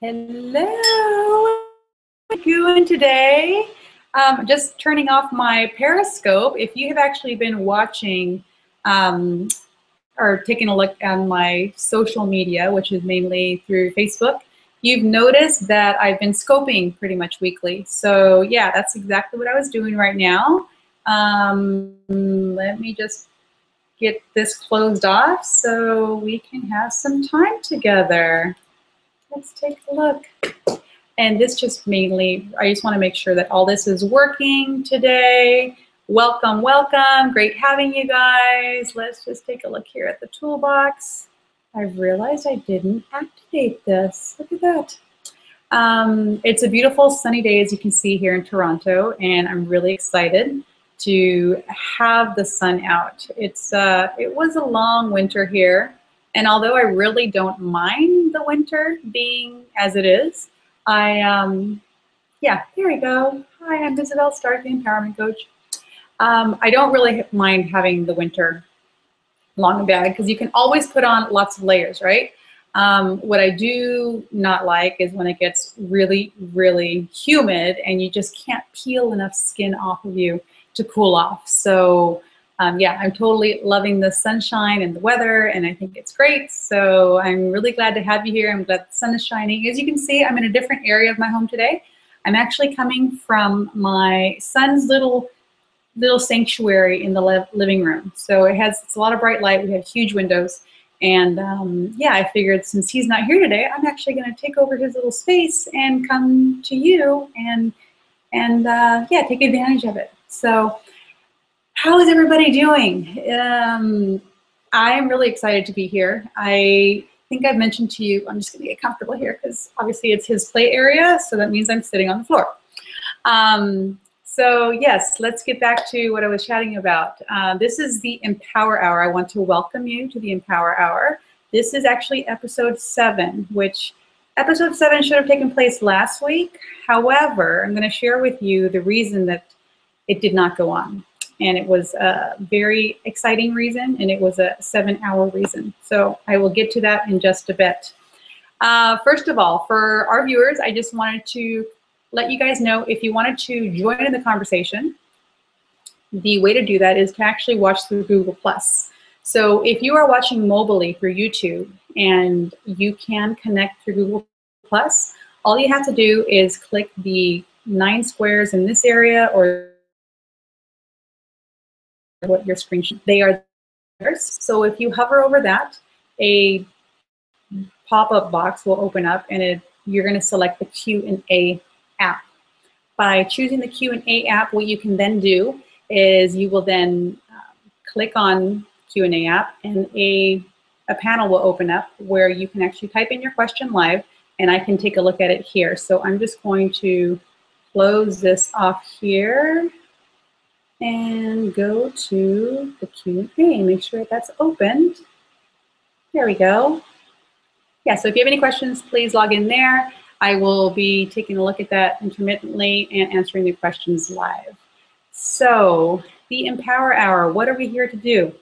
Hello, how are you doing today? Just turning off my Periscope. If you have actually been watching or taking a look at my social media, which is mainly through Facebook, you've noticed that I've been scoping pretty much weekly. So yeah, that's exactly what I was doing right now. Let me just get this closed off so we can have some time together. Let's take a look. And this just mainly, I just want to make sure that all this is working today. Welcome, welcome. Great having you guys. Let's just take a look here at the toolbox. I've realized I didn't activate this. Look at that. It's a beautiful sunny day, as you can see here in Toronto, and I'm really excited to have the sun out. It was a long winter here. And although I really don't mind the winter being as it is, yeah, here we go. Hi, I'm Isabel Starck, the Empowerment Coach. I don't really mind having the winter long and bad because you can always put on lots of layers, right? What I do not like is when it gets really, really humid and you just can't peel enough skin off of you to cool off. So yeah, I'm totally loving the sunshine and the weather, and I think it's great. So I'm really glad to have you here. I'm glad the sun is shining. As you can see, I'm in a different area of my home today. I'm actually coming from my son's little sanctuary in the living room. So it's a lot of bright light. We have huge windows. And yeah, I figured since he's not here today, I'm actually going to take over his little space and come to you and yeah, take advantage of it. So how is everybody doing? I am really excited to be here. I think I've mentioned to you, I'm just going to get comfortable here because obviously it's his play area, so that means I'm sitting on the floor. So yes, let's get back to what I was chatting about. This is the Empower Hour. I want to welcome you to the Empower Hour. This is actually episode 7, which episode 7 should have taken place last week. However, I'm going to share with you the reason that it did not go on. And it was a very exciting reason, and it was a 7-hour reason. So I will get to that in just a bit. First of all, for our viewers, I just wanted to let you guys know if you wanted to join in the conversation, the way to do that is to actually watch through Google+. So if you are watching mobilely through YouTube and you can connect through Google+, all you have to do is click the 9 squares in this area or what your screen, they are there. So if you hover over that, a pop-up box will open up and you're going to select the Q&A app. By choosing the Q&A app, what you can then do is you will then click on Q&A app and a panel will open up where you can actually type in your question live and I can take a look at it here. So I'm just going to close this off here and go to the Q&A. Make sure that's opened. There we go. Yeah, so if you have any questions, please log in there. I will be taking a look at that intermittently and answering the questions live. So the Empower Hour, what are we here to do?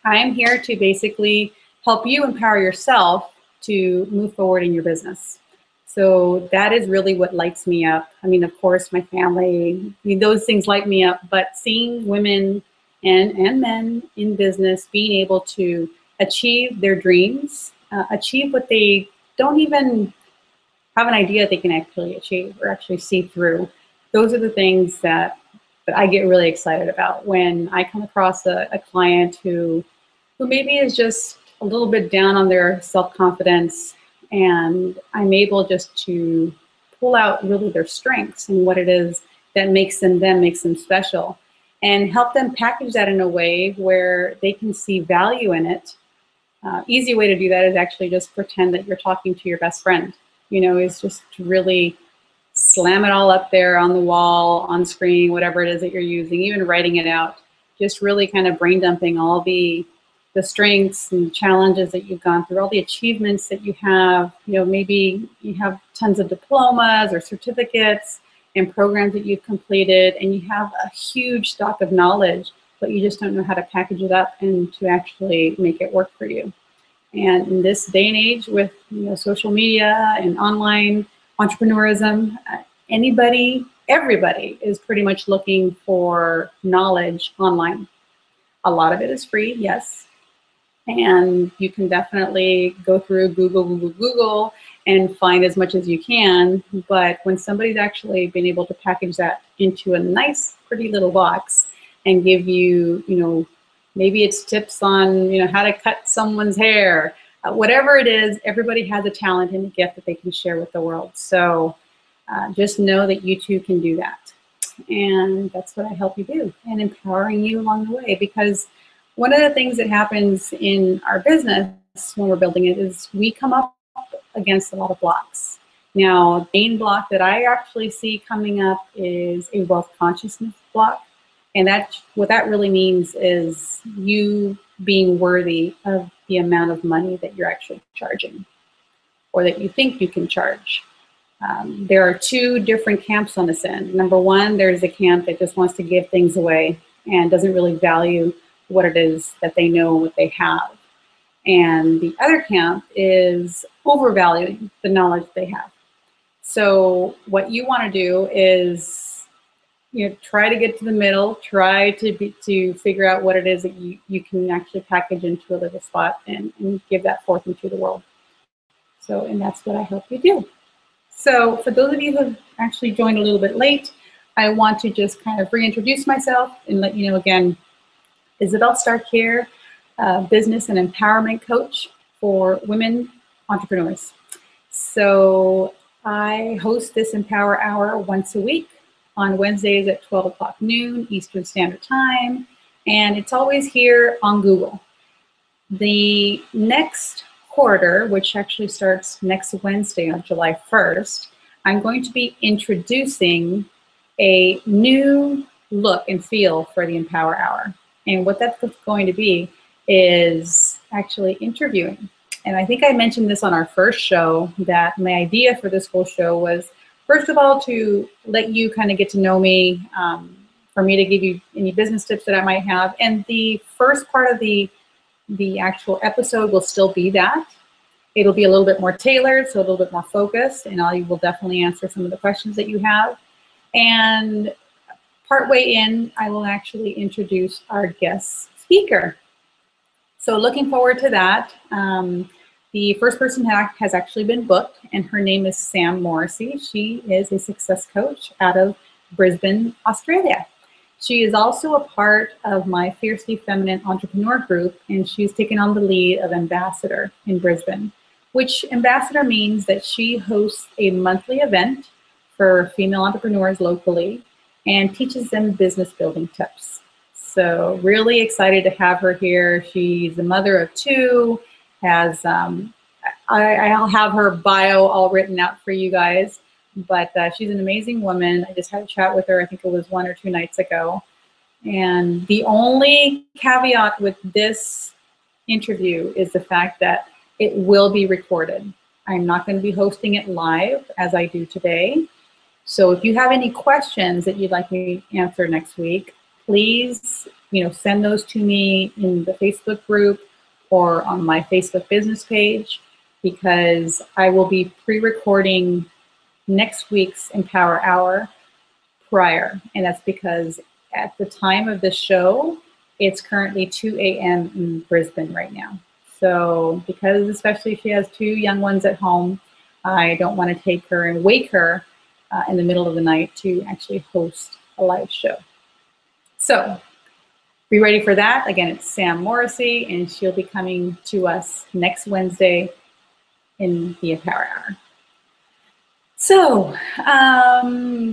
I am here to basically help you empower yourself to move forward in your business. So that is really what lights me up. I mean, of course, my family, those things light me up, but seeing women and men in business being able to achieve their dreams, achieve what they don't even have an idea they can actually achieve or actually see through. Those are the things that I get really excited about when I come across a client who maybe is just a little bit down on their self-confidence, and I'm able just to pull out really their strengths and what it is that makes them special, and help them package that in a way where they can see value in it. Easy way to do that is actually just pretend that you're talking to your best friend. You know, is just to really slam it all up there on the wall, on screen, whatever it is that you're using, even writing it out. Just really kind of brain dumping all the strengths and challenges that you've gone through, all the achievements that you have. You know, maybe you have tons of diplomas or certificates and programs that you've completed, and you have a huge stock of knowledge, but you just don't know how to package it up and to actually make it work for you. And in this day and age with social media and online entrepreneurism, everybody is pretty much looking for knowledge online. A lot of it is free, yes. And you can definitely go through Google and find as much as you can. But when somebody's actually been able to package that into a nice, pretty little box and give you, maybe it's tips on, how to cut someone's hair, whatever it is, everybody has a talent and a gift that they can share with the world. So just know that you too can do that. And that's what I help you do, and empowering you along the way. Because one of the things that happens in our business when we're building it is we come up against a lot of blocks. Now, the main block that I actually see coming up is a wealth consciousness block. And what that really means is you being worthy of the amount of money that you're actually charging, or that you think you can charge. There are two different camps on this end. Number one, there's a camp that just wants to give things away and doesn't really value what it is that they know, what they have. And the other camp is overvaluing the knowledge they have. So what you want to do is try to get to the middle, try to figure out what it is that you can actually package into a little spot and give that forth into the world. So, and that's what I help you do. So for those of you who have actually joined a little bit late, I want to just kind of reintroduce myself and let you know again, Isabel Starck here, business and empowerment coach for women entrepreneurs. So I host this Empower Hour once a week on Wednesdays at 12 o'clock noon Eastern Standard Time, and it's always here on Google. The next quarter, which actually starts next Wednesday on July 1st, I'm going to be introducing a new look and feel for the Empower Hour. And what that's going to be is actually interviewing. And I think I mentioned this on our first show, that my idea for this whole show was, first of all, to let you kind of get to know me, for me to give you any business tips that I might have. And the first part of the actual episode will still be that. It'll be a little bit more tailored, so a little bit more focused, and I will definitely answer some of the questions that you have. And partway in, I will actually introduce our guest speaker. So looking forward to that. The first person has actually been booked, and her name is Sam Morrissey. She is a success coach out of Brisbane, Australia. She is also a part of my Fiercely Feminine Entrepreneur group, and she's taken on the lead of Ambassador in Brisbane, which Ambassador means that she hosts a monthly event for female entrepreneurs locally and teaches them business building tips. So really excited to have her here. She's a mother of two, has, I'll have her bio all written out for you guys, but she's an amazing woman. I just had a chat with her, I think it was 1 or 2 nights ago. And the only caveat with this interview is the fact that it will be recorded. I'm not going to be hosting it live as I do today. So if you have any questions that you'd like me to answer next week, please, send those to me in the Facebook group or on my Facebook business page, because I will be pre-recording next week's Empower Hour prior. And that's because at the time of the show, it's currently 2 a.m. in Brisbane right now. So because especially she has 2 young ones at home, I don't want to take her and wake her in the middle of the night to actually host a live show. So be ready for that. Again, it's Sam Morrissey, and she'll be coming to us next Wednesday in the Empower Hour. So,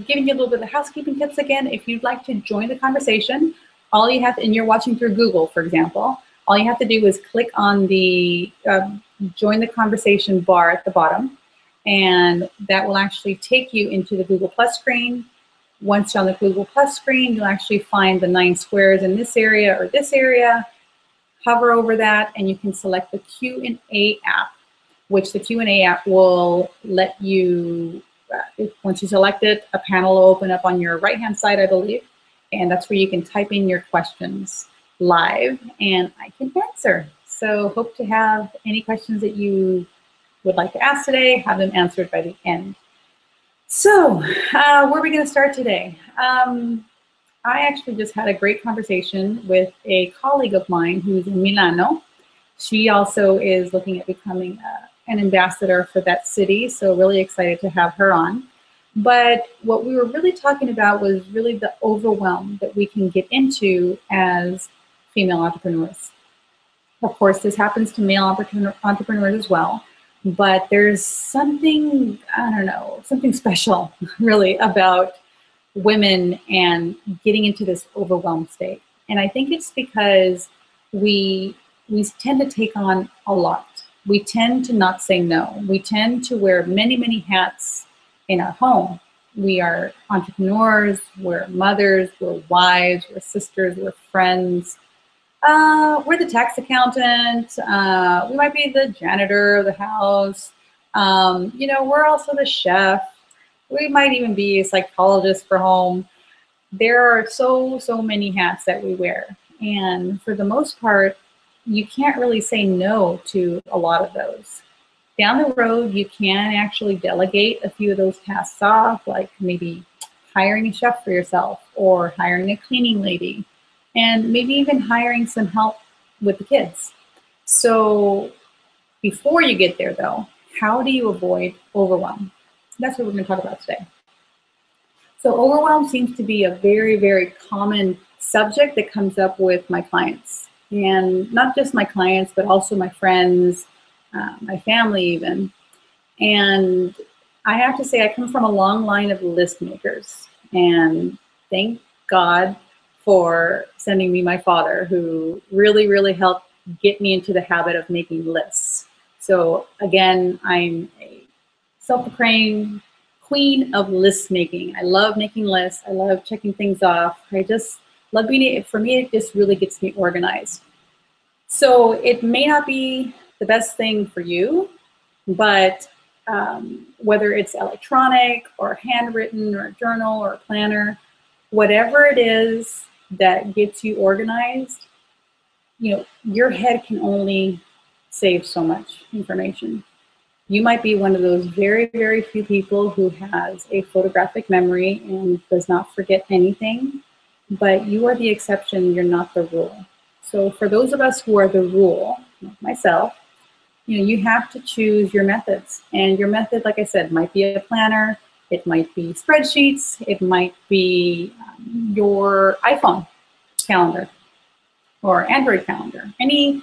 giving you a little bit of housekeeping tips again. If you'd like to join the conversation, all you have to, and you're watching through Google, for example, all you have to do is click on the join the conversation bar at the bottom, and that will actually take you into the Google Plus screen. Once you're on the Google Plus screen, you'll actually find the 9 squares in this area or this area. Hover over that, and you can select the Q&A app, which the Q&A app will let you, once you select it, a panel will open up on your right-hand side, I believe, and that's where you can type in your questions live, and I can answer. So hope to have any questions that you would like to ask today, have them answered by the end. So where are we going to start today? I actually just had a great conversation with a colleague of mine who's in Milano. She also is looking at becoming an ambassador for that city, so really excited to have her on. But what we were really talking about was really the overwhelm that we can get into as female entrepreneurs. Of course, this happens to male entrepreneurs as well, but there's something, I don't know, something special really about women and getting into this overwhelmed state. And I think it's because we tend to take on a lot. We tend to not say no. We tend to wear many, many hats in our home. We are entrepreneurs, we're mothers, we're wives, we're sisters, we're friends. We're the tax accountant. We might be the janitor of the house. We're also the chef. We might even be a psychologist for home. There are so many hats that we wear. And for the most part, you can't really say no to a lot of those. Down the road, you can actually delegate a few of those tasks off, like maybe hiring a chef for yourself or hiring a cleaning lady, and maybe even hiring some help with the kids. So before you get there though, how do you avoid overwhelm? That's what we're going to talk about today. So overwhelm seems to be a very, very common subject that comes up with my clients. And not just my clients, but also my friends, my family even. And I have to say, I come from a long line of list makers. And thank God for sending me my father, who really, really helped get me into the habit of making lists. So again, I'm a self-proclaimed queen of list making. I love making lists. I love checking things off. I just love being, for me, it just really gets me organized. So it may not be the best thing for you, but whether it's electronic or handwritten or a journal or a planner, whatever it is that gets you organized, your head can only save so much information. You might be one of those very, very few people who has a photographic memory and does not forget anything, but you are the exception, you're not the rule. So for those of us who are the rule, like myself, you have to choose your methods. And your method, like I said, might be a planner, it might be spreadsheets, it might be your iPhone calendar or Android calendar, any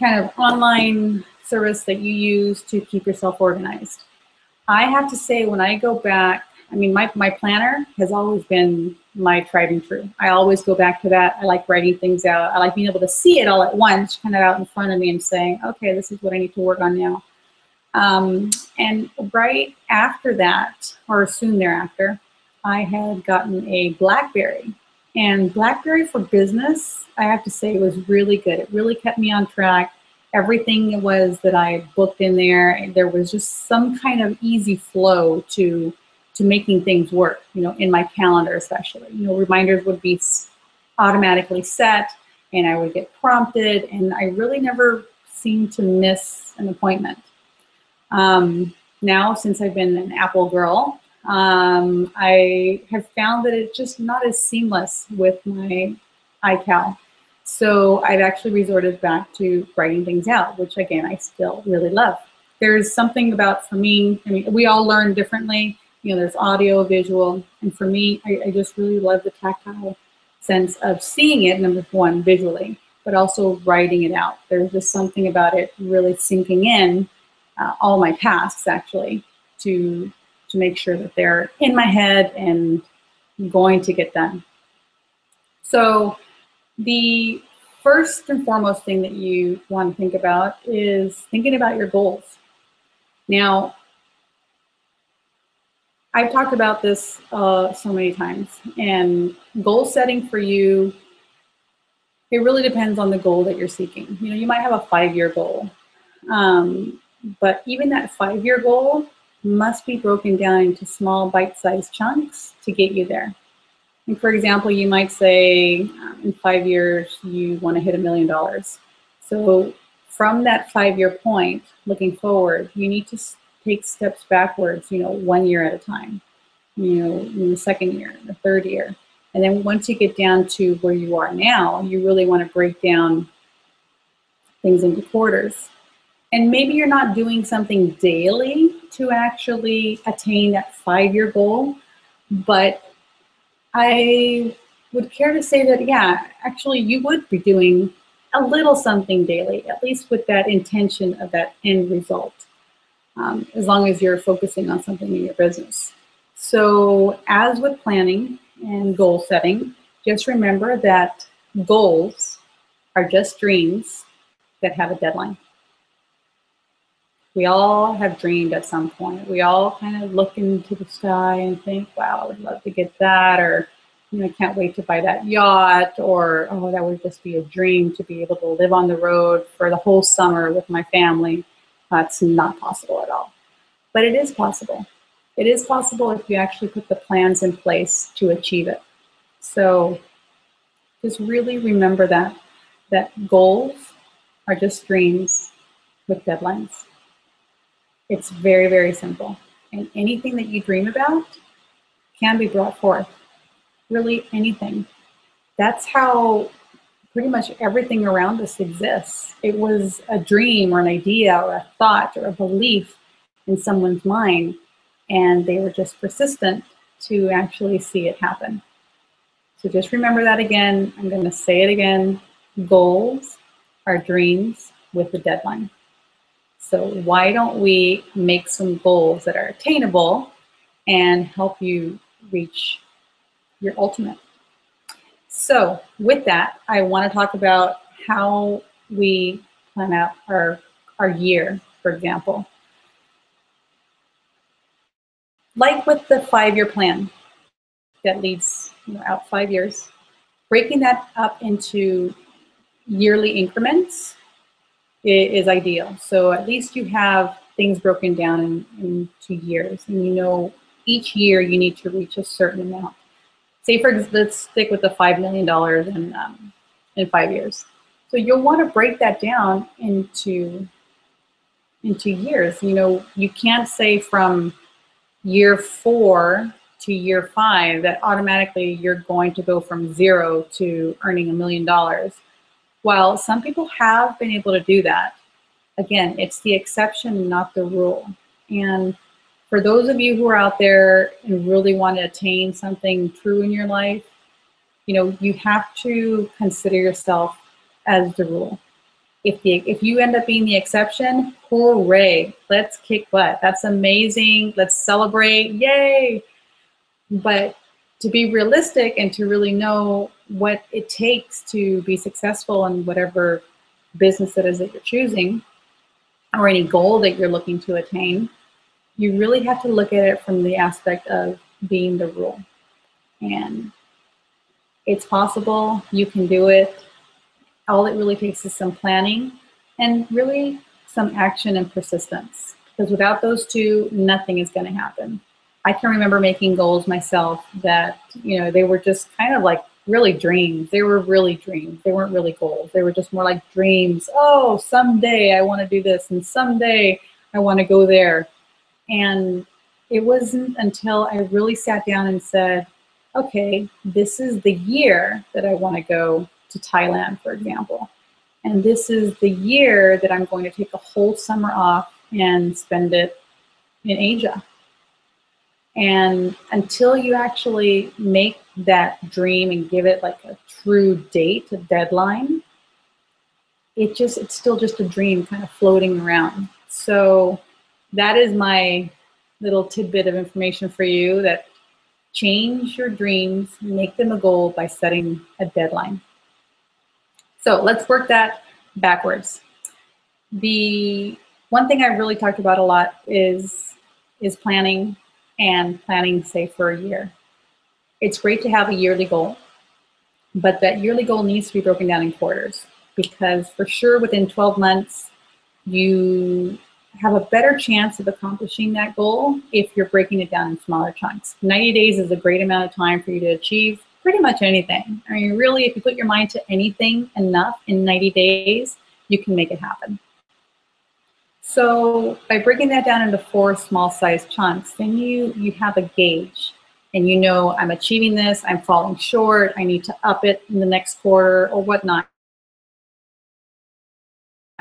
kind of online service that you use to keep yourself organized. I have to say, when I go back, my planner has always been my tried and true. I always go back to that. I like writing things out. I like being able to see it all at once, kind of out in front of me and saying, okay, this is what I need to work on now. And right after that, or soon thereafter, I had gotten a BlackBerry. And BlackBerry for Business, I have to say, was really good. It really kept me on track. Everything it was that I booked in there, there was just some kind of easy flow to making things work, in my calendar especially. Reminders would be automatically set and I would get prompted, and I really never seemed to miss an appointment. Now, since I've been an Apple girl, I have found that it's just not as seamless with my iCal. So I've actually resorted back to writing things out, which again, I still really love. There's something about, for me, we all learn differently. There's audio, visual, and for me, I just really love the tactile sense of seeing it, number one, visually, but also writing it out. There's just something about it really sinking in all my tasks, actually, to make sure that they're in my head and going to get done. So the first and foremost thing that you want to think about is thinking about your goals. Now, I've talked about this so many times, and goal setting for you, it really depends on the goal that you're seeking. You might have a 5-year goal, but even that 5-year goal must be broken down into small bite-sized chunks to get you there. And for example, you might say in 5 years, you want to hit $1 million. So from that 5-year point, looking forward, you need to take steps backwards, 1 year at a time, in the second year, the third year. And then once you get down to where you are now, you really want to break down things into quarters. And maybe you're not doing something daily to actually attain that 5-year goal, but I would care to say that, yeah, actually you would be doing a little something daily, at least with that intention of that end result, as long as you're focusing on something in your business. So as with planning and goal setting, just remember that goals are just dreams that have a deadline. We all have dreamed at some point. We all kind of look into the sky and think, wow, I would love to get that, or I can't wait to buy that yacht, or, oh, that would just be a dream to be able to live on the road for the whole summer with my family. That's not possible at all. But it is possible. It is possible if you actually put the plans in place to achieve it. So just really remember that goals are just dreams with deadlines. It's very, very simple. And anything that you dream about can be brought forth. Really anything. That's how pretty much everything around us exists. It was a dream or an idea or a thought or a belief in someone's mind, and they were just persistent to actually see it happen. So just remember that again. I'm going to say it again. Goals are dreams with a deadline. So why don't we make some goals that are attainable and help you reach your ultimate? So with that, I want to talk about how we plan out our year, for example. Like with the 5-year plan that leads out 5 years, breaking that up into yearly increments is ideal. So at least you have things broken down into years, and each year you need to reach a certain amount. Say, let's stick with the $5 million in 5 years. So you'll want to break that down into years. You can't say from year 4 to year 5 that automatically you're going to go from 0 to earning $1 million. While some people have been able to do that, again, it's the exception, not the rule. And for those of you who are out there and really want to attain something true in your life, you have to consider yourself as the rule. If you end up being the exception, hooray, let's kick butt. That's amazing. Let's celebrate. Yay. But to be realistic and to really know what it takes to be successful in whatever business it is that you're choosing, or any goal that you're looking to attain, you really have to look at it from the aspect of being the rule. And it's possible. You can do it. All it really takes is some planning and really some action and persistence. Because without those two, nothing is going to happen. I can remember making goals myself that, they were just kind of like really dreams. They were really dreams. They weren't really goals. They were just more like dreams. Oh, someday I want to do this, and someday I want to go there. And it wasn't until I really sat down and said, okay, this is the year that I want to go to Thailand, for example. And this is the year that I'm going to take a whole summer off and spend it in Asia. And until you actually make that dream and give it like a true date, a deadline, it's still just a dream kind of floating around. So that is my little tidbit of information for you, that change your dreams, make them a goal by setting a deadline. So let's work that backwards. The one thing I've really talked about a lot is planning, and planning, say, for a year. It's great to have a yearly goal, but that yearly goal needs to be broken down in quarters, because for sure within 12 months, you have a better chance of accomplishing that goal if you're breaking it down in smaller chunks. 90 days is a great amount of time for you to achieve pretty much anything. I mean, really, if you put your mind to anything enough in 90 days, you can make it happen. So by breaking that down into 4 small-sized chunks, then you have a gauge, and you know, I'm achieving this, I'm falling short, I need to up it in the next quarter or whatnot.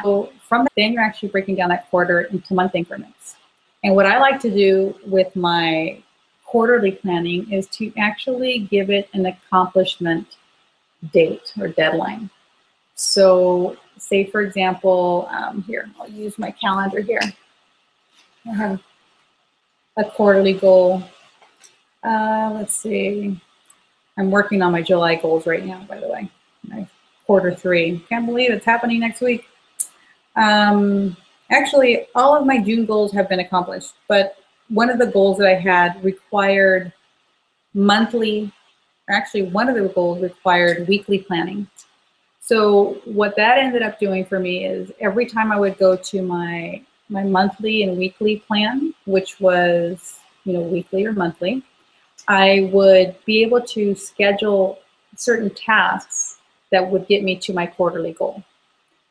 So from that, then you're actually breaking down that quarter into month increments. And what I like to do with my quarterly planning is to actually give it an accomplishment date or deadline. So say, for example, here, I'll use my calendar here. I have a quarterly goal. Let's see. I'm working on my July goals right now, by the way. My quarter 3. Can't believe it's happening next week. Actually, all of my June goals have been accomplished, but one of the goals that I had required monthly, or actually one of the goals required weekly planning. So what that ended up doing for me is every time I would go to my monthly and weekly plan, which was, you know, weekly or monthly, I would be able to schedule certain tasks that would get me to my quarterly goal.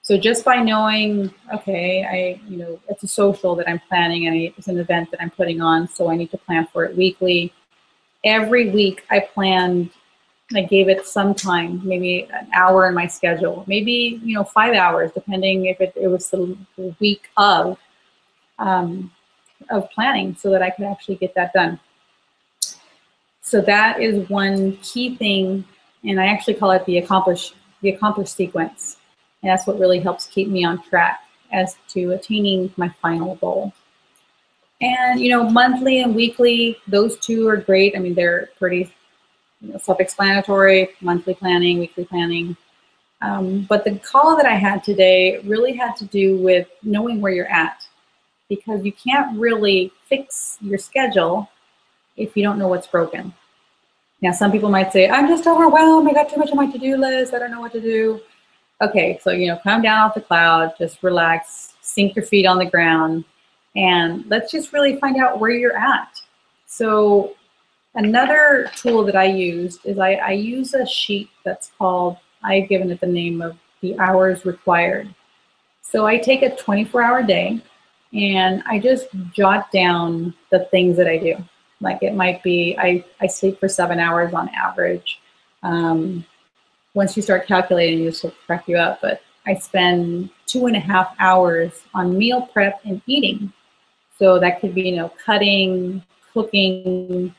So just by knowing, okay, you know, it's a social that I'm planning and it's an event that I'm putting on, so I need to plan for it weekly. Every week I planned, I gave it some time, maybe an hour in my schedule, maybe, you know, 5 hours, depending if it was the week of planning, so that I could actually get that done. So that is one key thing, and I actually call it the accomplished sequence. And that's what really helps keep me on track as to attaining my final goal. And, you know, monthly and weekly, those two are great. I mean, they're pretty, you know, self-explanatory, monthly planning, weekly planning. But the call that I had today really had to do with knowing where you're at, because you can't really fix your schedule if you don't know what's broken. Now, some people might say, I'm just overwhelmed, I got too much on my to-do list, I don't know what to do. Okay, so, you know, come down off the cloud, just relax, sink your feet on the ground, and let's just really find out where you're at. So another tool that I used is I use a sheet that's called, I've given it the name of the hours required. So I take a 24-hour day and I just jot down the things that I do. Like it might be, I sleep for 7 hours on average. Once you start calculating, this will crack you up, but I spend 2.5 hours on meal prep and eating. So that could be, you know, cutting, cooking,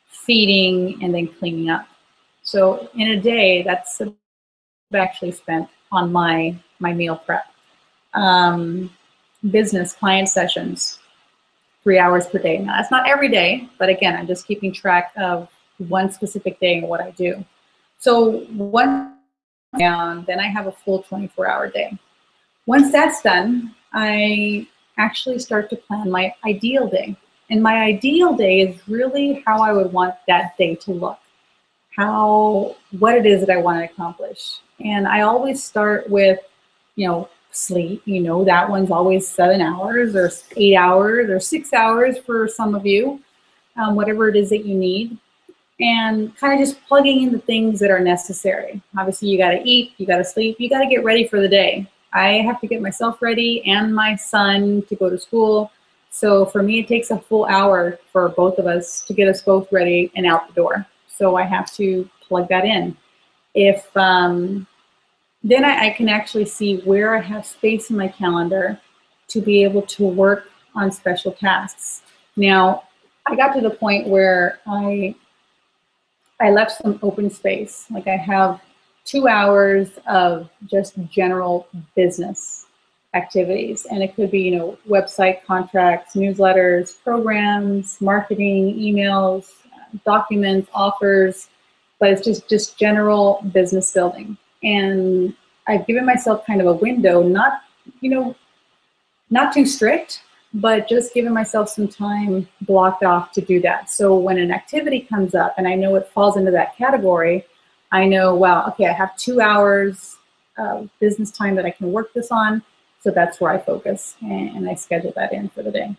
feeding, and then cleaning up. So in a day, that's actually spent on my meal prep. Business client sessions, 3 hours per day. Now that's not every day, but again, I'm just keeping track of one specific day and what I do. So once down, then I have a full 24-hour day. Once that's done, I actually start to plan my ideal day. And my ideal day is really how I would want that day to look, what it is that I want to accomplish. And I always start with, you know, sleep. You know, that one's always 7 hours or 8 hours or 6 hours for some of you, whatever it is that you need. And kind of just plugging in the things that are necessary. Obviously, you got to eat, you got to sleep, you got to get ready for the day. I have to get myself ready and my son to go to school. So for me, it takes a full hour for both of us to get us both ready and out the door. So I have to plug that in. If then I can actually see where I have space in my calendar to be able to work on special tasks. Now, I got to the point where I left some open space. Like I have 2 hours of just general business activities. And it could be, you know, website contracts, newsletters, programs, marketing, emails, documents, offers, but it's just general business building. And I've given myself kind of a window, not, you know, not too strict, but just giving myself some time blocked off to do that. So when an activity comes up and I know it falls into that category, I know, wow, okay, I have 2 hours of business time that I can work this on. So that's where I focus and I schedule that in for the day.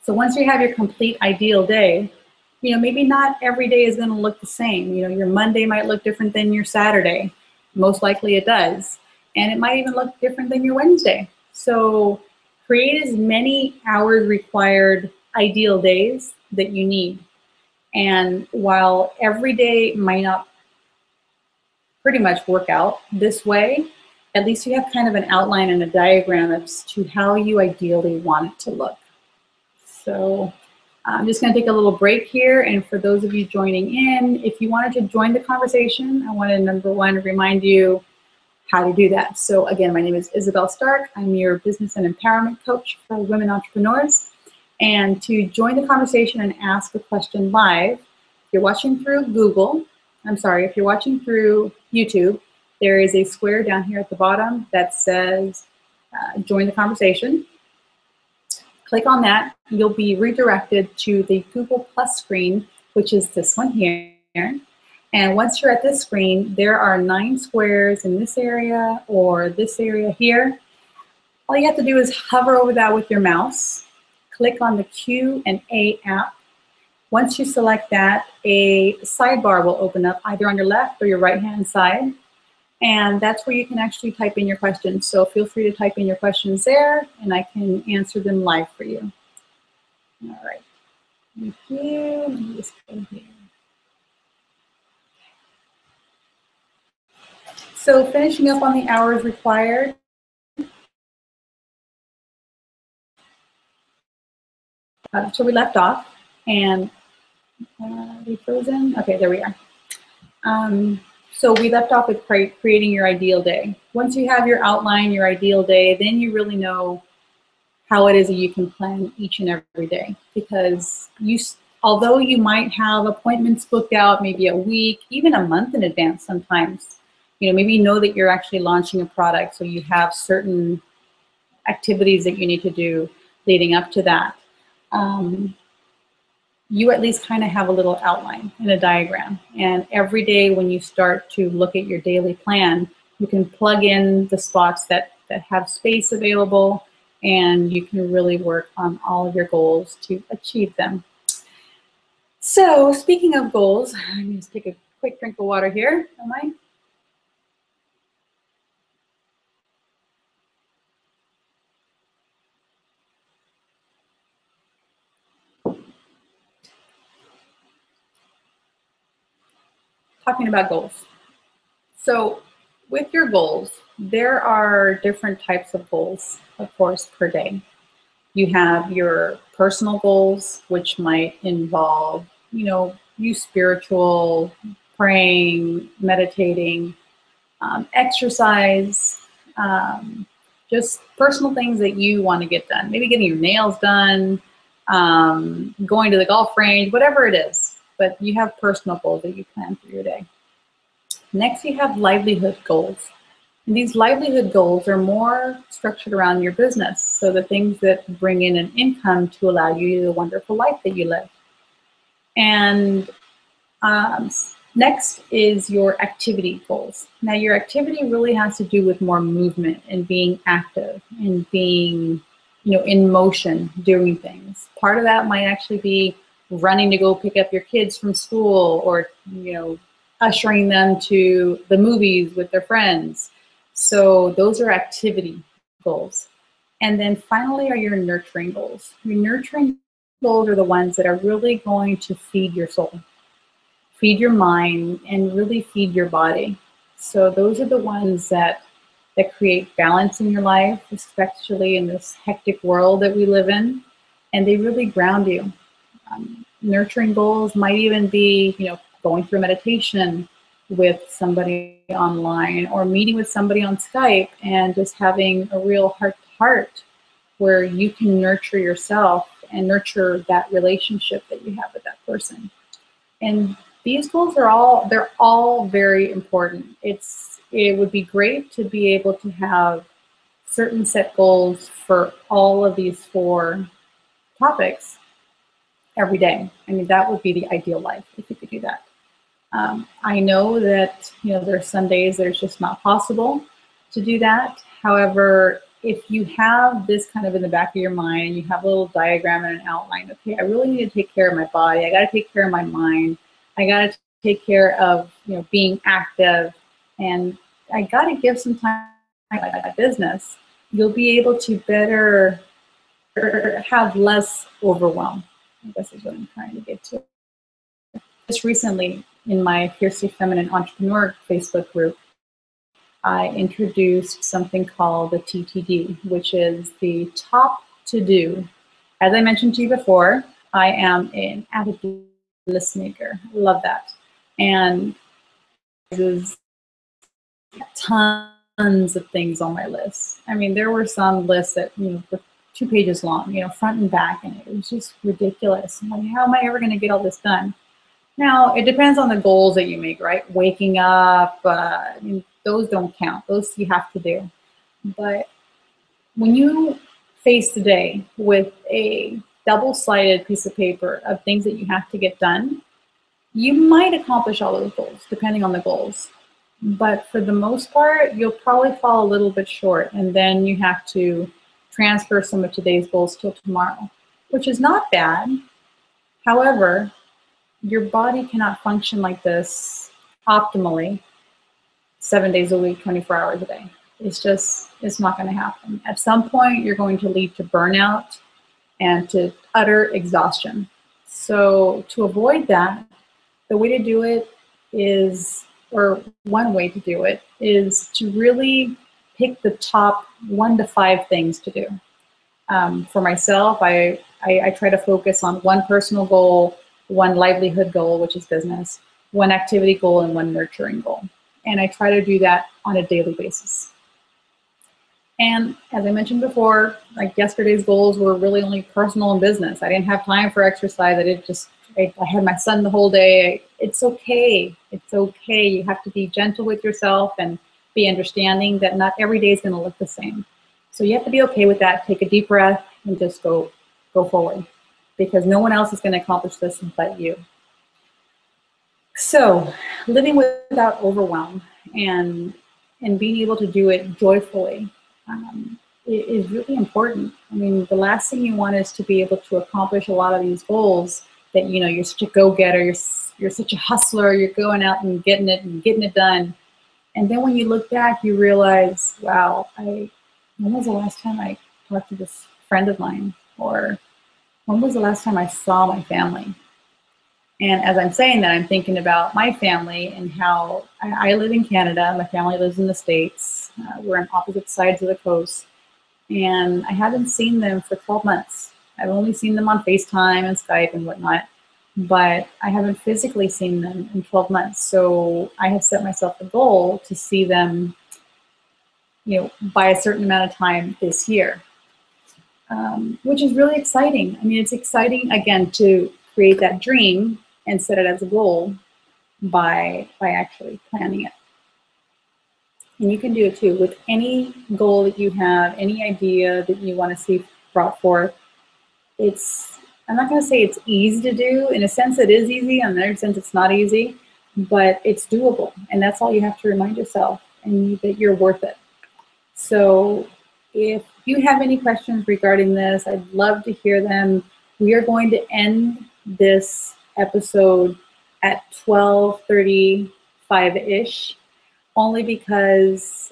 So once you have your complete ideal day, you know, maybe not every day is going to look the same. You know, your Monday might look different than your Saturday. Most likely it does. and it might even look different than your Wednesday. So create as many hours required ideal days that you need. And while every day might not pretty much work out this way, at least you have kind of an outline and a diagram as to how you ideally want it to look. So I'm just going to take a little break here, and for those of you joining in, if you wanted to join the conversation, I want to, number one, remind you how to do that. So again, my name is Isabel Starck. I'm your business and empowerment coach for women entrepreneurs. And to join the conversation and ask a question live, if you're watching through if you're watching through YouTube, there is a square down here at the bottom that says join the conversation. Click on that. You'll be redirected to the Google Plus screen, which is this one here. And once you're at this screen, there are 9 squares in this area or this area here. All you have to do is hover over that with your mouse. Click on the Q&A app. Once you select that, a sidebar will open up either on your left or your right-hand side. And that's where you can actually type in your questions. So feel free to type in your questions there, and I can answer them live for you. All right. Thank you. Let me just go here. So finishing up on the hours required. So we left off, and we frozen. Okay, there we are. So we left off with creating your ideal day. Once you have your outline, your ideal day, then you really know how it is that you can plan each and every day. Because although you might have appointments booked out maybe a week, even a month in advance sometimes, maybe you know that you're actually launching a product, so you have certain activities that you need to do leading up to that. You at least kind of have a little outline and a diagram. And every day when you start to look at your daily plan, you can plug in the spots that have space available, and you can really work on all of your goals to achieve them. So speaking of goals, let me just take a quick drink of water here. Am I? Talking about goals. So with your goals, there are different types of goals, of course, per day. You have your personal goals, which might involve, you spiritual, praying, meditating, exercise, just personal things that you want to get done. Maybe getting your nails done, going to the golf range, whatever it is. But you have personal goals that you plan for your day. Next, you have livelihood goals. And these livelihood goals are more structured around your business. So the things that bring in an income to allow you the wonderful life that you live. And next is your activity goals. Now your activity really has to do with more movement and being active and being, in motion, doing things. Part of that might actually be running to go pick up your kids from school, or, ushering them to the movies with their friends. So those are activity goals. And then finally are your nurturing goals. Your nurturing goals are the ones that are really going to feed your soul, feed your mind, and really feed your body. So those are the ones that create balance in your life, especially in this hectic world that we live in, and they really ground you. Nurturing goals might even be, going through meditation with somebody online, or meeting with somebody on Skype and just having a real heart-to-heart where you can nurture yourself and nurture that relationship that you have with that person. And these goals are all very important. It would be great to be able to have certain set goals for all of these 4 topics every day. I mean, that would be the ideal life if you could do that. I know that, there are some days that it's just not possible to do that. However, if you have this kind of in the back of your mind, and you have a little diagram and an outline, okay, I really need to take care of my body. I got to take care of my mind. I got to take care of, being active, and I got to give some time business, you'll be able to better have less overwhelm, I guess is what I'm trying to get to. Just recently in my Fiercely Feminine Entrepreneur Facebook group, I introduced something called the TTD, which is the top to do. As I mentioned to you before, I am an avid list maker. I love that. And there's tons of things on my list. I mean, there were some lists that, were 2 pages long, front and back, and it was just ridiculous. I'm like, how am I ever going to get all this done? Now, it depends on the goals that you make, right? Waking up, those don't count. Those you have to do. But when you face the day with a double-sided piece of paper of things that you have to get done, you might accomplish all those goals, depending on the goals. But for the most part, you'll probably fall a little bit short, and then you have to transfer some of today's goals till tomorrow, which is not bad. However, your body cannot function like this optimally 7 days a week, 24 hours a day. It's not going to happen. At some point, you're going to lead to burnout and to utter exhaustion. So to avoid that, the way to do it is, or one way to do it, is to really pick the top 1 to 5 things to do. For myself, I try to focus on 1 personal goal, 1 livelihood goal, which is business, 1 activity goal, and 1 nurturing goal. And I try to do that on a daily basis. And as I mentioned before, like yesterday's goals were really only personal and business. I didn't have time for exercise. I had my son the whole day. It's okay. It's okay. You have to be gentle with yourself and be understanding that not every day is going to look the same. So you have to be okay with that. Take a deep breath and just go forward, because no one else is going to accomplish this but you. So living without overwhelm and being able to do it joyfully is really important. I mean, the last thing you want is to be able to accomplish a lot of these goals that, you're such a go-getter, you're such a hustler, you're going out and getting it done. And then when you look back, you realize, wow, when was the last time I talked to this friend of mine? Or when was the last time I saw my family? And as I'm saying that, I'm thinking about my family and how I live in Canada. My family lives in the States. We're on opposite sides of the coast. And I haven't seen them for 12 months. I've only seen them on FaceTime and Skype and whatnot. But I haven't physically seen them in 12 months. So I have set myself a goal to see them, by a certain amount of time this year, which is really exciting. I mean, it's exciting, again, to create that dream and set it as a goal by actually planning it. And you can do it too with any goal that you have, any idea that you want to see brought forth. I'm not going to say it's easy to do. In a sense, it is easy. In another sense, it's not easy, but it's doable. And that's all you have to remind yourself, and that you're worth it. So if you have any questions regarding this, I'd love to hear them. We are going to end this episode at 12:35-ish, only because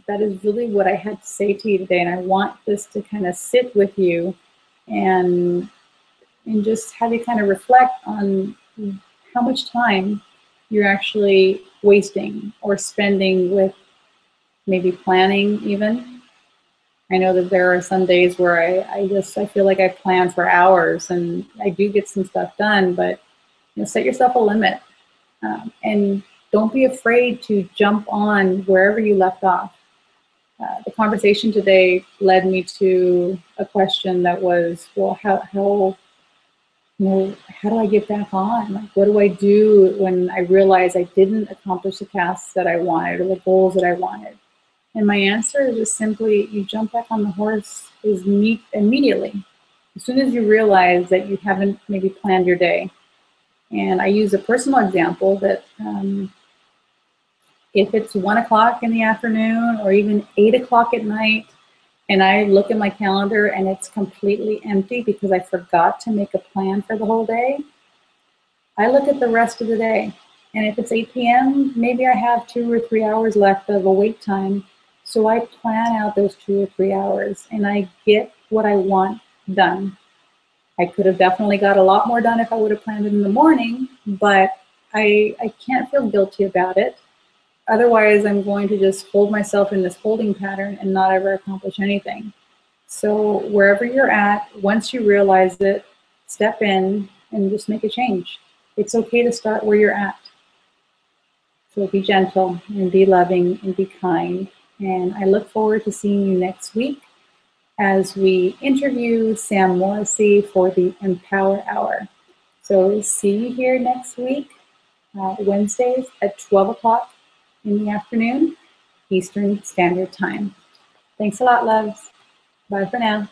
that is really what I had to say to you today. And I want this to kind of sit with you and just have you kind of reflect on how much time you're actually wasting or spending with maybe planning even. I know that there are some days where I feel like I plan for hours and I do get some stuff done, but set yourself a limit and don't be afraid to jump on wherever you left off. The conversation today led me to a question that was, well, how do I get back on? Like, what do I do when I realize I didn't accomplish the tasks that I wanted or the goals that I wanted? And my answer is just simply, you jump back on the horse immediately, as soon as you realize that you haven't maybe planned your day. And I use a personal example that if it's 1 o'clock in the afternoon or even 8 o'clock at night, and I look at my calendar and it's completely empty because I forgot to make a plan for the whole day, I look at the rest of the day. And if it's 8 p.m., maybe I have 2 or 3 hours left of awake time. So I plan out those 2 or 3 hours and I get what I want done. I could have definitely got a lot more done if I would have planned it in the morning, but I can't feel guilty about it. Otherwise, I'm going to just hold myself in this holding pattern and not ever accomplish anything. So wherever you're at, once you realize it, step in and just make a change. It's okay to start where you're at. So be gentle and be loving and be kind. And I look forward to seeing you next week as we interview Sam Morrissey for the Empower Hour. So see you here next week, Wednesdays at 12 o'clock in the afternoon, Eastern Standard Time. Thanks a lot, loves. Bye for now.